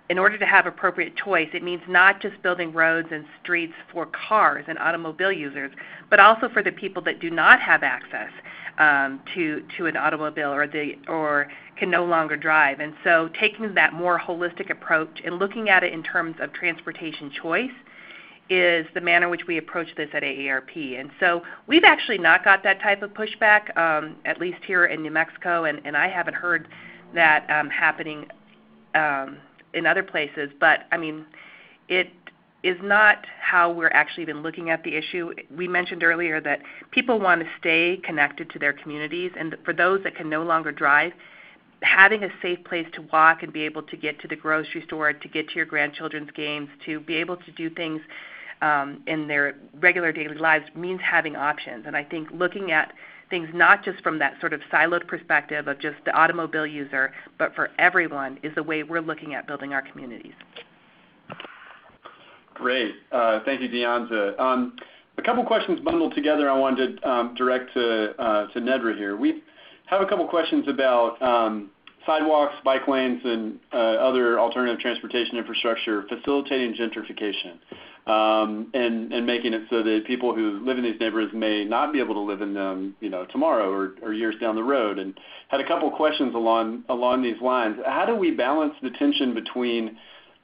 in order to have appropriate choice, it means not just building roads and streets for cars and automobile users, but also for the people that do not have access to an automobile or can no longer drive. And so taking that more holistic approach and looking at it in terms of transportation choice is the manner in which we approach this at AARP. And so we've actually not got that type of pushback, at least here in New Mexico, and I haven't heard that happening in other places. But, I mean, it is not how we're actually been looking at the issue. We mentioned earlier that people want to stay connected to their communities, and for those that can no longer drive, having a safe place to walk and be able to get to the grocery store, to get to your grandchildren's games, to be able to do things in their regular daily lives means having options. And I think looking at things not just from that sort of siloed perspective of just the automobile user, but for everyone is the way we're looking at building our communities. Great. Thank you, Deonza. A couple questions bundled together I wanted to direct to Nedra here. We have a couple questions about sidewalks, bike lanes, and other alternative transportation infrastructure facilitating gentrification and making it so that people who live in these neighborhoods may not be able to live in them, tomorrow or years down the road. And had a couple questions along these lines. How do we balance the tension between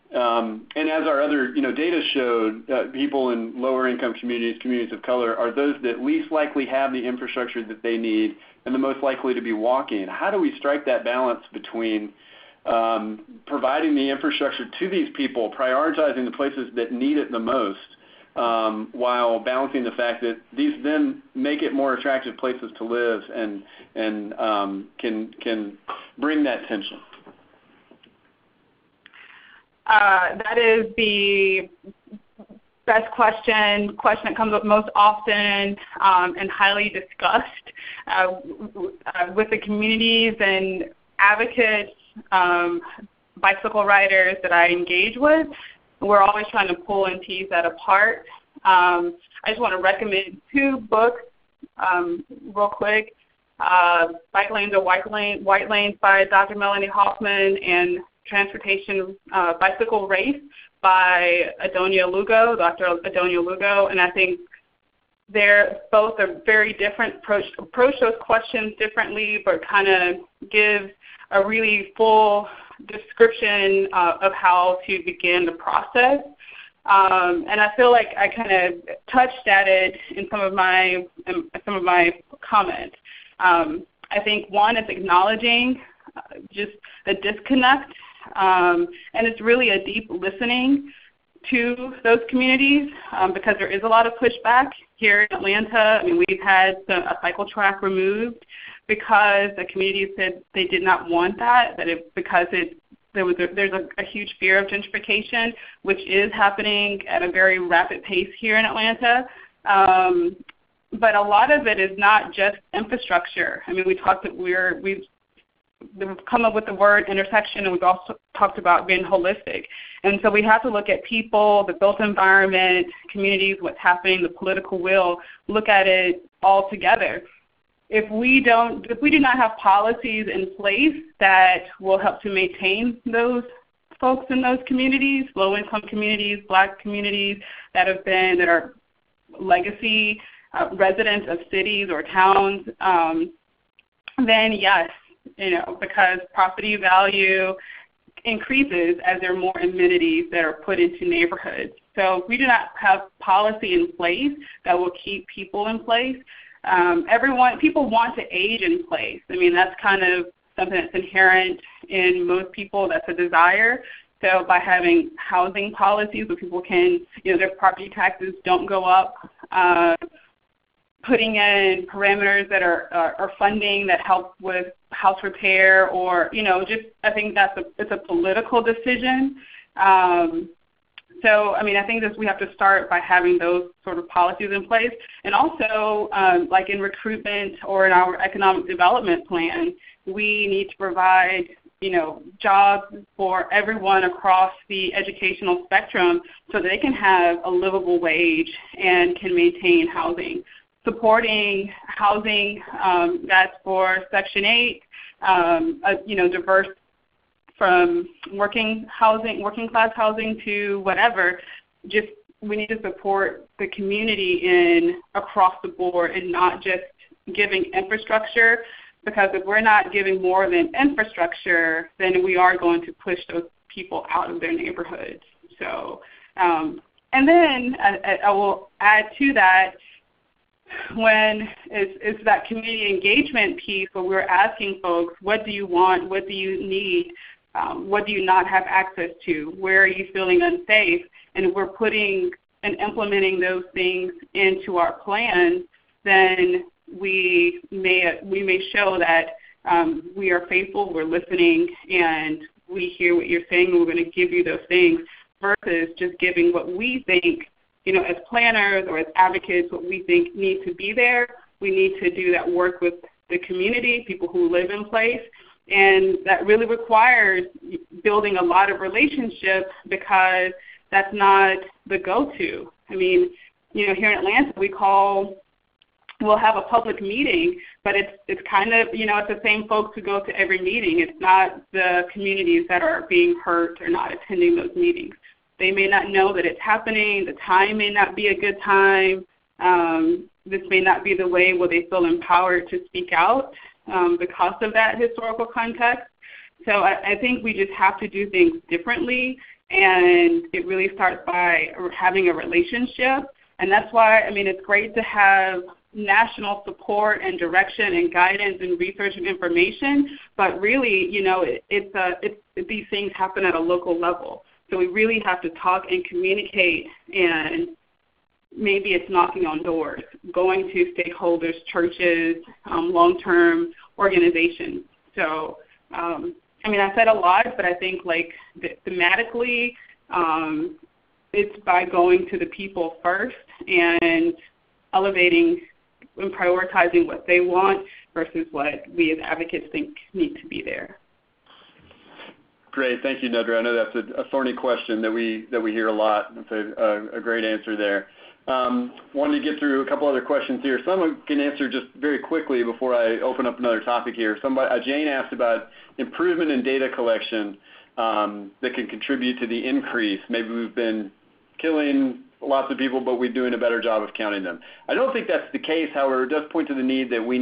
and as our other data showed, people in lower income communities of color are those that least likely have the infrastructure that they need and the most likely to be walking. How do we strike that balance between providing the infrastructure to these people, prioritizing the places that need it the most, while balancing the fact that these then make it more attractive places to live and can bring that tension? That is the best question that comes up most often and highly discussed with the communities and advocates, bicycle riders that I engage with. We're always trying to pull and tease that apart. I just want to recommend 2 books real quick. Bike Lanes or White Lanes by Dr. Melanie Hoffman, and Transportation Bicycle Race by Dr. Adonia Lugo. And I think both are very different, approach those questions differently, but kind of gives a really full description of how to begin the process. And I feel like I kind of touched at it in some of my comments. I think one is acknowledging just a disconnect, and it's really a deep listening to those communities because there is a lot of pushback here in Atlanta. I mean, we've had a cycle track removed because the community said they did not want that, there's a huge fear of gentrification, which is happening at a very rapid pace here in Atlanta. But a lot of it is not just infrastructure. I mean, we've come up with the word intersection, and we've also talked about being holistic. And so we have to look at people, the built environment, communities, what's happening, the political will, look at it all together. If we do not have policies in place that will help to maintain those folks in those communities, low-income communities, Black communities that are legacy residents of cities or towns, then yes, because property value increases as there are more amenities that are put into neighborhoods. So if we do not have policy in place that will keep people in place, people want to age in place. I mean, that's kind of something that's inherent in most people. That's a desire. So by having housing policies where people can, their property taxes don't go up, putting in parameters that are funding that help with house repair, or I think it's a political decision. So, I mean, I think we have to start by having those sort of policies in place. And also, like in recruitment or in our economic development plan, we need to provide, jobs for everyone across the educational spectrum so they can have a livable wage and can maintain housing. Supporting housing, that's for Section 8, diverse from working class housing to whatever. Just we need to support the community across the board and not just giving infrastructure, because if we're not giving more than infrastructure, then we are going to push those people out of their neighborhoods. So, and then I will add to that, when it's that community engagement piece where we're asking folks, what do you want, what do you need, what do you not have access to, where are you feeling unsafe, and we're putting and implementing those things into our plans, then we may show that we are faithful, we're listening, and we hear what you're saying, and we're going to give you those things, versus just giving what we think, as planners or as advocates, what we think need to be there. We need to do that work with the community, people who live in place, and that really requires building a lot of relationships, because that's not the go-to. I mean, here in Atlanta, we'll have a public meeting, but it's kind of, it's the same folks who go to every meeting. It's not the communities that are being hurt or not attending those meetings. They may not know that it's happening. The time may not be a good time. This may not be the way where they feel empowered to speak out because of that historical context. So I think we just have to do things differently, and it really starts by having a relationship. And that's why, it's great to have national support and direction and guidance and research and information, but really, these things happen at a local level. So we really have to talk and communicate and maybe it's knocking on doors, going to stakeholders, churches, long-term organizations. So, I said a lot, but I think thematically, it's by going to the people first and elevating and prioritizing what they want versus what we as advocates think need to be there. Great, thank you, Nedra. I know that's a thorny question that we hear a lot. That's a great answer there. Wanted to get through a couple other questions here. Some I can answer just very quickly before I open up another topic here. Jane asked about improvement in data collection that can contribute to the increase. Maybe we've been killing lots of people, but we're doing a better job of counting them. I don't think that's the case. However, it does point to the need that we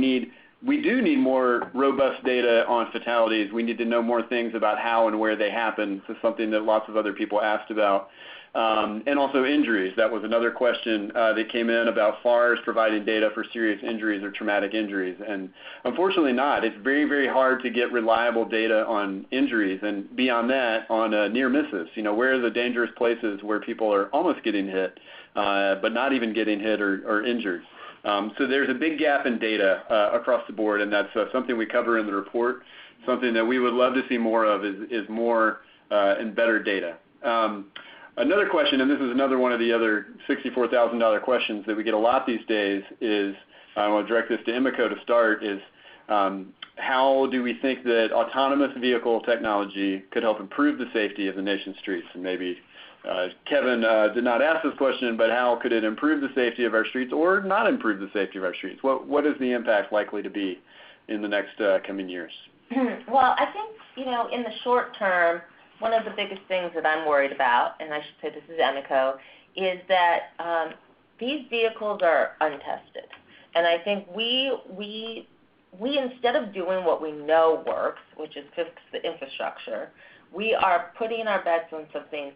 do need more robust data on fatalities. We need to know more things about how and where they happen. This is something that lots of other people asked about. And also injuries. That was another question that came in about FARs providing data for serious injuries or traumatic injuries. And unfortunately not. It's very, very hard to get reliable data on injuries. And beyond that, on near misses. Where are the dangerous places where people are almost getting hit, but not even getting hit or injured. So there's a big gap in data across the board, and that's something we cover in the report. Something that we would love to see more of is more and better data. Another question, and this is another one of the other $64,000 questions that we get a lot these days, is, I want to direct this to Emiko to start, is how do we think that autonomous vehicle technology could help improve the safety of the nation's streets? And maybe Kevin did not ask this question, but how could it improve the safety of our streets or not improve the safety of our streets? What is the impact likely to be in the next coming years? Well, I think, in the short term, one of the biggest things that I'm worried about, and I should say this is Emiko, is that these vehicles are untested. And I think we instead of doing what we know works, which is fix the infrastructure, we are putting our bets on something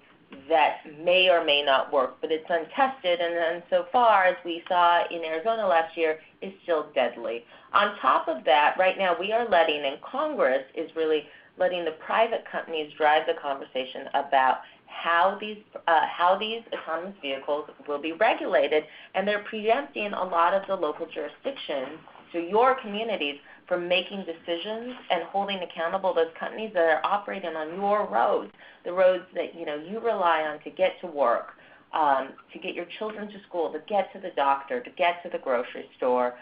that may or may not work, but it's untested, and then so far, as we saw in Arizona last year, is still deadly. On top of that, right now we are letting, and Congress is really letting the private companies drive the conversation about how these autonomous vehicles will be regulated, and they're preempting a lot of the local jurisdictions, so your communities, from making decisions and holding accountable those companies that are operating on your roads, the roads that you rely on to get to work, to get your children to school, to get to the doctor, to get to the grocery store.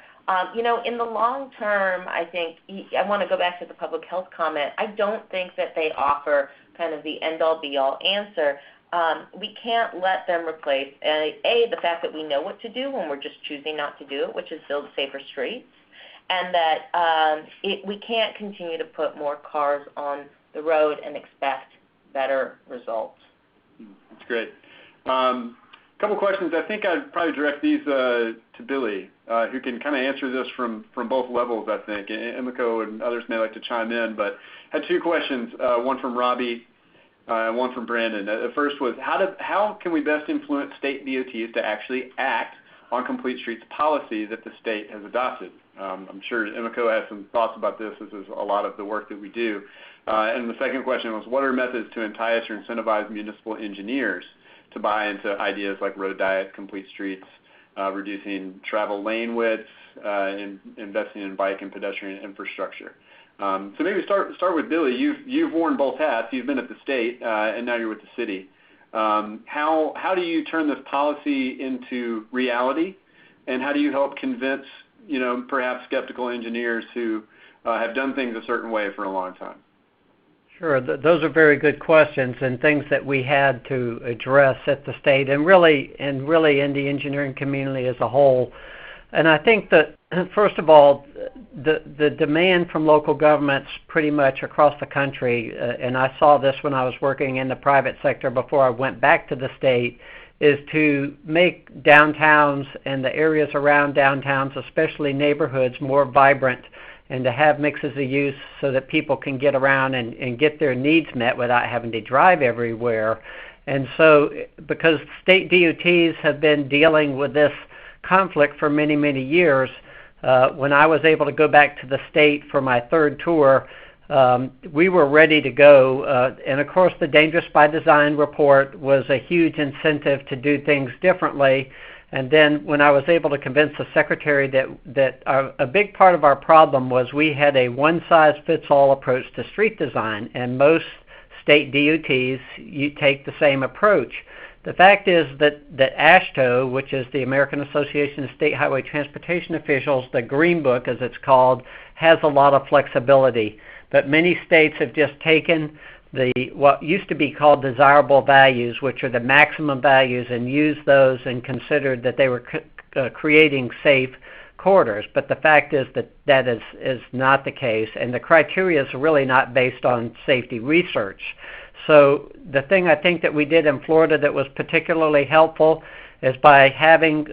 In the long term, I think, I want to go back to the public health comment, I don't think that they offer kind of the end-all, be-all answer. We can't let them replace, the fact that we know what to do when we're just choosing not to do it, which is build safer streets, and that we can't continue to put more cars on the road and expect better results. That's great. A couple questions. I think I'd probably direct these to Billy, who can kind of answer this from both levels, I think. Emiko and others may like to chime in, but I had two questions, one from Robbie and one from Brandon. The first was, how can we best influence state DOTs to actually act on Complete Streets policy that the state has adopted? I'm sure Emiko has some thoughts about this. This is a lot of the work that we do. And the second question was, what are methods to entice or incentivize municipal engineers to buy into ideas like road diet, complete streets, reducing travel lane widths, investing in bike and pedestrian infrastructure? So maybe start with Billy. You've worn both hats. You've been at the state, and now you're with the city. How do you turn this policy into reality, and how do you help convince perhaps skeptical engineers who have done things a certain way for a long time? Sure. Those are very good questions and things that we had to address at the state and really in the engineering community as a whole. And I think that, first of all, the demand from local governments pretty much across the country, and I saw this when I was working in the private sector before I went back to the state, is to make downtowns and the areas around downtowns, especially neighborhoods, more vibrant, and to have mixes of use so that people can get around and get their needs met without having to drive everywhere. And so, because state DOTs have been dealing with this conflict for many, many years, when I was able to go back to the state for my third tour, we were ready to go. And of course, the Dangerous by Design report was a huge incentive to do things differently. And then when I was able to convince the secretary that a big part of our problem was we had a one-size-fits-all approach to street design, and most state DOTs, you take the same approach. The fact is that AASHTO, which is the American Association of State Highway Transportation Officials, the Green Book as it's called, has a lot of flexibility. But many states have just taken what used to be called desirable values, which are the maximum values, and used those and considered that they were creating safe corridors. But the fact is that is not the case, and the criteria is really not based on safety research. So the thing I think that we did in Florida that was particularly helpful is by having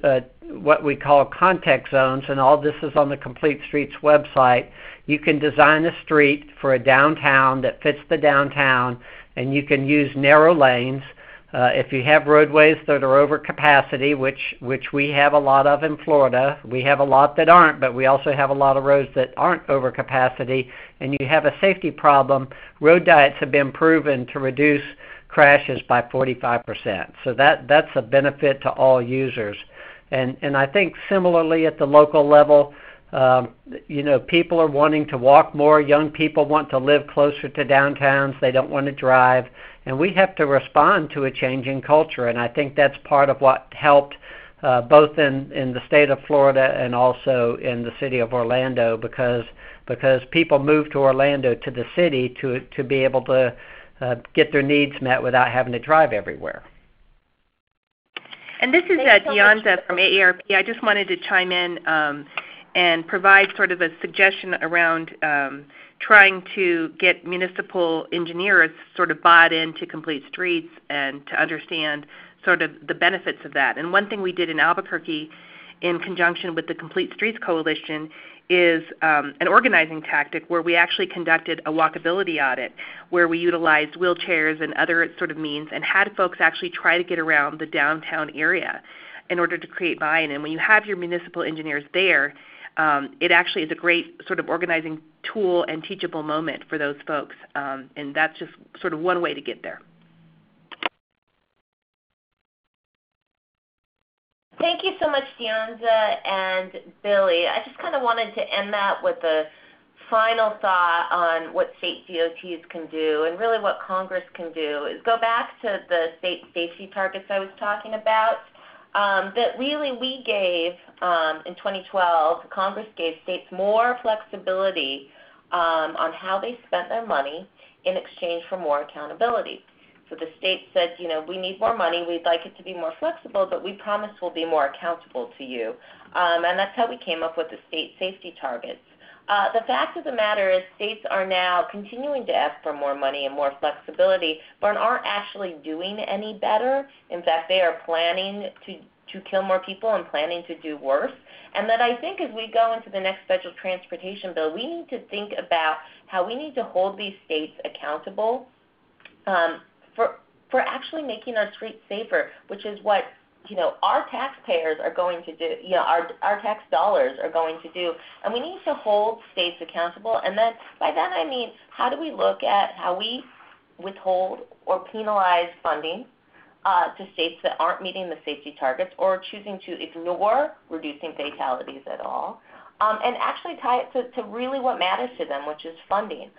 what we call context zones, and all this is on the Complete Streets website. You can design a street for a downtown that fits the downtown, and you can use narrow lanes. If you have roadways that are over capacity, which we have a lot of in Florida, we have a lot that aren't, but we also have a lot of roads that aren't over capacity, and you have a safety problem, road diets have been proven to reduce crashes by 45%. So that's a benefit to all users. And I think similarly at the local level, people are wanting to walk more. Young people want to live closer to downtowns. They don't want to drive. And we have to respond to a changing culture. And I think that's part of what helped both in the state of Florida and also in the city of Orlando, because people moved to Orlando, to the city, to be able to get their needs met without having to drive everywhere. And this is Deonza from AARP. I just wanted to chime in and provide sort of a suggestion around trying to get municipal engineers sort of bought into Complete Streets and to understand sort of the benefits of that. And one thing we did in Albuquerque in conjunction with the Complete Streets Coalition is an organizing tactic where we actually conducted a walkability audit where we utilized wheelchairs and other sort of means and had folks actually try to get around the downtown area in order to create buy-in. And when you have your municipal engineers there, it actually is a great sort of organizing tool and teachable moment for those folks. And that's just sort of one way to get there. Thank you so much, Deonza and Billy. I just kind of wanted to end that with a final thought on what state DOTs can do, and really what Congress can do is go back to the state safety targets I was talking about. That really we gave in 2012, Congress gave states more flexibility on how they spent their money in exchange for more accountability. So the state said, we need more money, we'd like it to be more flexible, but we promise we'll be more accountable to you. And that's how we came up with the state safety targets. The fact of the matter is states are now continuing to ask for more money and more flexibility, but aren't actually doing any better. In fact, they are planning to kill more people and planning to do worse. And that I think as we go into the next federal transportation bill, we need to think about how we need to hold these states accountable for actually making our streets safer, which is what our taxpayers are going to do, our tax dollars are going to do. And we need to hold states accountable. And then by that I mean, how do we look at how we withhold or penalize funding to states that aren't meeting the safety targets or choosing to ignore reducing fatalities at all, and actually tie it to really what matters to them, which is funding.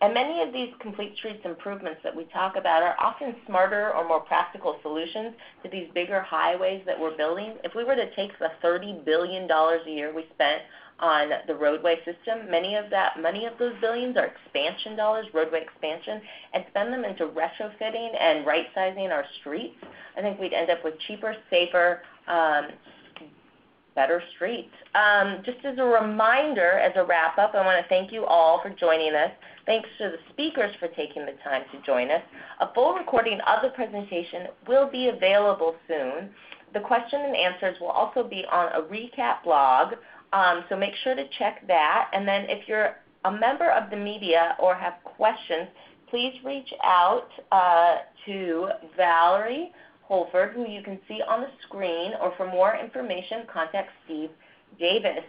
And many of these Complete Streets improvements that we talk about are often smarter or more practical solutions to these bigger highways that we're building. If we were to take the $30 billion a year we spent on the roadway system, many of those billions are expansion dollars, roadway expansion, and spend them into retrofitting and right-sizing our streets, I think we'd end up with cheaper, safer, better streets. Just as a reminder, as a wrap-up, I want to thank you all for joining us. Thanks to the speakers for taking the time to join us. A full recording of the presentation will be available soon. The question and answers will also be on a recap blog, so make sure to check that. And then if you're a member of the media or have questions, please reach out to Valerie Holford, who you can see on the screen, or for more information, contact Steve Davis.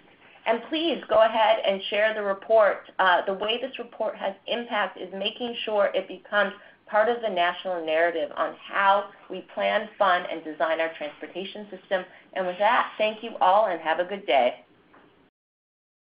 And please go ahead and share the report. The way this report has impact is making sure it becomes part of the national narrative on how we plan, fund, and design our transportation system. And with that, thank you all and have a good day.